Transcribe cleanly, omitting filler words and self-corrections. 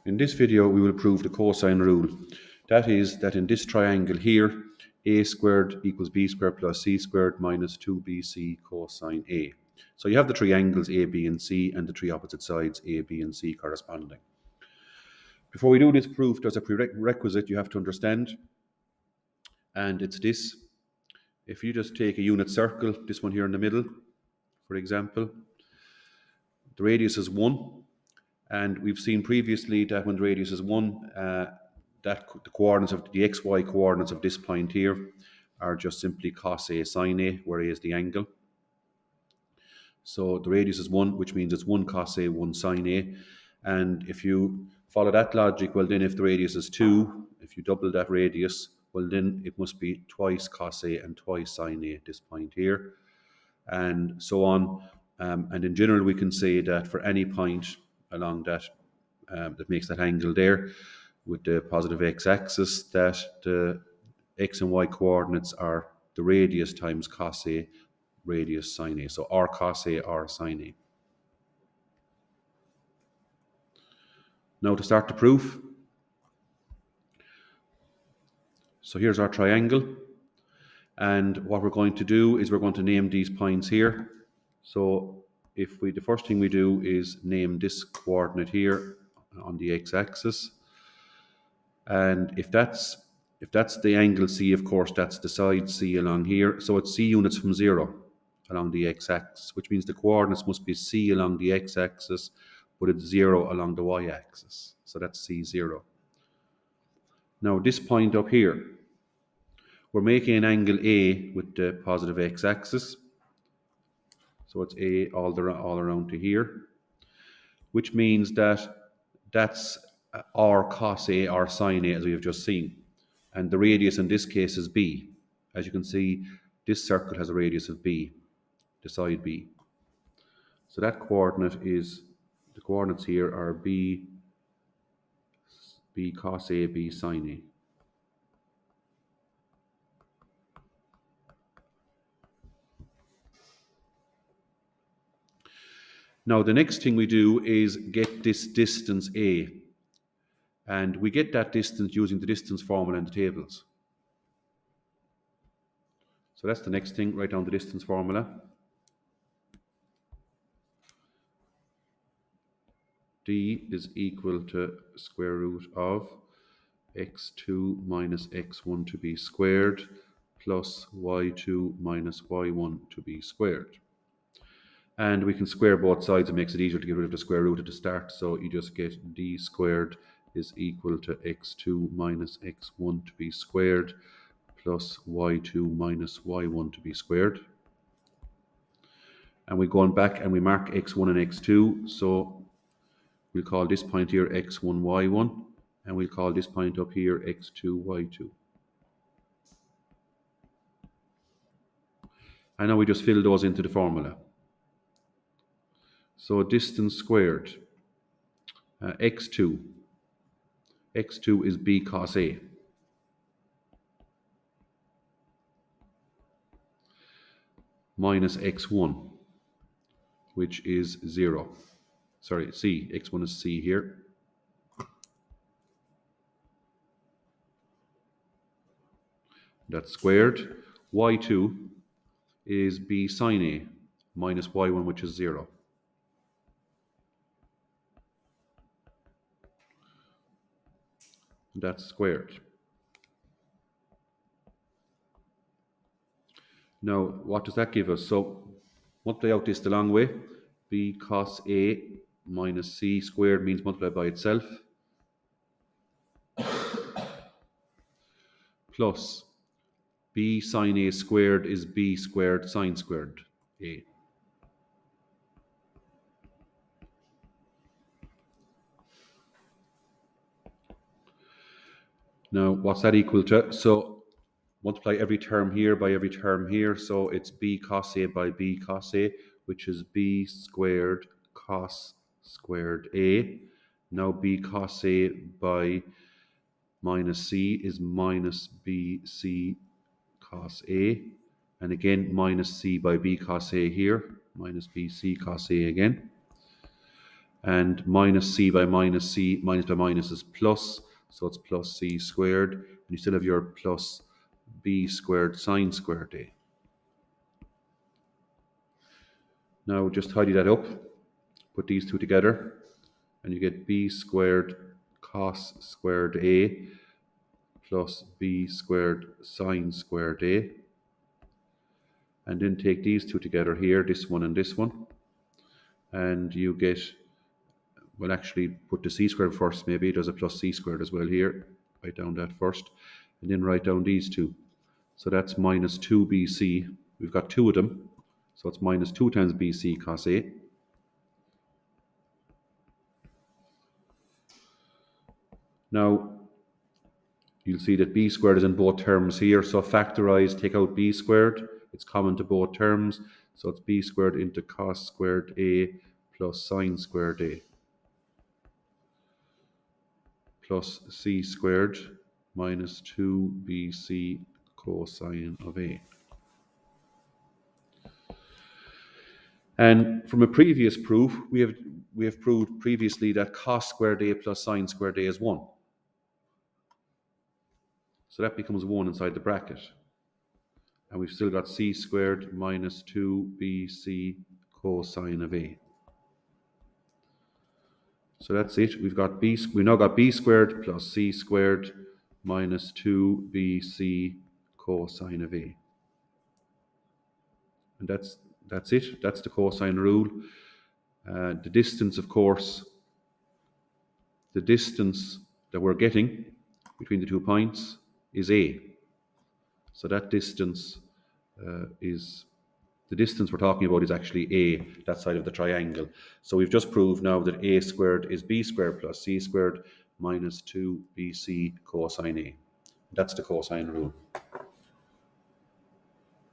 In this video, we will prove the cosine rule. That is, that in this triangle here, a squared equals b squared plus c squared minus 2bc cosine a. So you have the three angles a, b, and c, and the three opposite sides a, b, and c corresponding. Before we do this proof, there's a prerequisite you have to understand, and it's this. If you just take a unit circle, this one here in the middle, for example, the radius is 1. And we've seen previously that when the radius is 1, that the coordinates of the xy coordinates of this point here are just simply cos A sine A, where A is the angle. So the radius is 1, which means it's 1 cos A, 1 sine A. And if you follow that logic, well then if the radius is 2, if you double that radius, well then it must be twice cos A and twice sine A at this point here, and so on. And in general, we can say that for any point along that that makes that angle there with the positive x-axis, that the x and y coordinates are the radius times cos A, radius sine A. So r cos A, r sine A. Now to start the proof. So here's our triangle. And what we're going to do is we're going to name these points here. So the first thing we do is name this coordinate here on the x-axis. And if that's the angle C, of course, that's the side C along here. So it's C units from 0 along the x-axis, which means the coordinates must be C along the x-axis, but it's 0 along the y-axis. So that's C0. Now this point up here, we're making an angle A with the positive x-axis. So it's A all around to here, which means that that's r cos A, r sine A, as we have just seen. And the radius in this case is b. As you can see, this circle has a radius of b, the side b. So that coordinate is, the coordinates here are b cos A, b sine A. Now the next thing we do is get this distance A. And we get that distance using the distance formula in the tables. So that's the next thing, write down the distance formula. D is equal to square root of x2 minus x1 to be squared plus y2 minus y1 to be squared. And we can square both sides. It makes it easier to get rid of the square root at the start. So you just get d squared is equal to x2 minus x1 to be squared plus y2 minus y1 to be squared. And we're going back and we mark x1 and x2. So we'll call this point here x1, y1. And we'll call this point up here x2, y2. And now we just fill those into the formula. So distance squared, x2 is b cos A. Minus x1, which is 0. Sorry, c, x1 is c here. That's squared. y2 is b sine A minus y1, which is 0. That's squared. Now, what does that give us? So, multiply out this the long way. B cos A minus c squared means multiply by itself. Plus b sine A squared is b squared sine squared A. Now, what's that equal to? So, multiply every term here by every term here. So, it's b cos A by b cos A, which is b squared cos squared A. Now, b cos A by minus c is minus bc cos A. And again, minus c by b cos A here, minus bc cos A again. and minus c by minus c, minus by minus is plus, so it's plus c squared, and you still have your plus b squared sine squared a. Now just tidy that up, put these two together, and you get b squared cos squared a plus b squared sine squared a. And then take these two together here, this one and this one, and you get, well, actually put the c squared first, maybe there's a plus c squared as well here. Write down that first, and then write down these two. So that's minus 2bc. We've got two of them, so it's minus 2 times bc cos a. Now, you'll see that b squared is in both terms here, so factorize, take out b squared. It's common to both terms, so it's b squared into cos squared a plus sine squared a plus c squared minus 2bc cosine of a. And from a previous proof, we have proved previously that cos squared a plus sine squared a is 1. So that becomes 1 inside the bracket. And we've still got c squared minus 2bc cosine of a. So that's it. We've now got b squared plus c squared minus 2bc cosine of a. And that's it. That's the cosine rule. The distance, of course, the distance that we're getting between the 2 points is a. So that distance the distance we're talking about is actually a, that side of the triangle. So we've just proved now that a squared is b squared plus c squared minus 2bc cosine a. That's the cosine rule.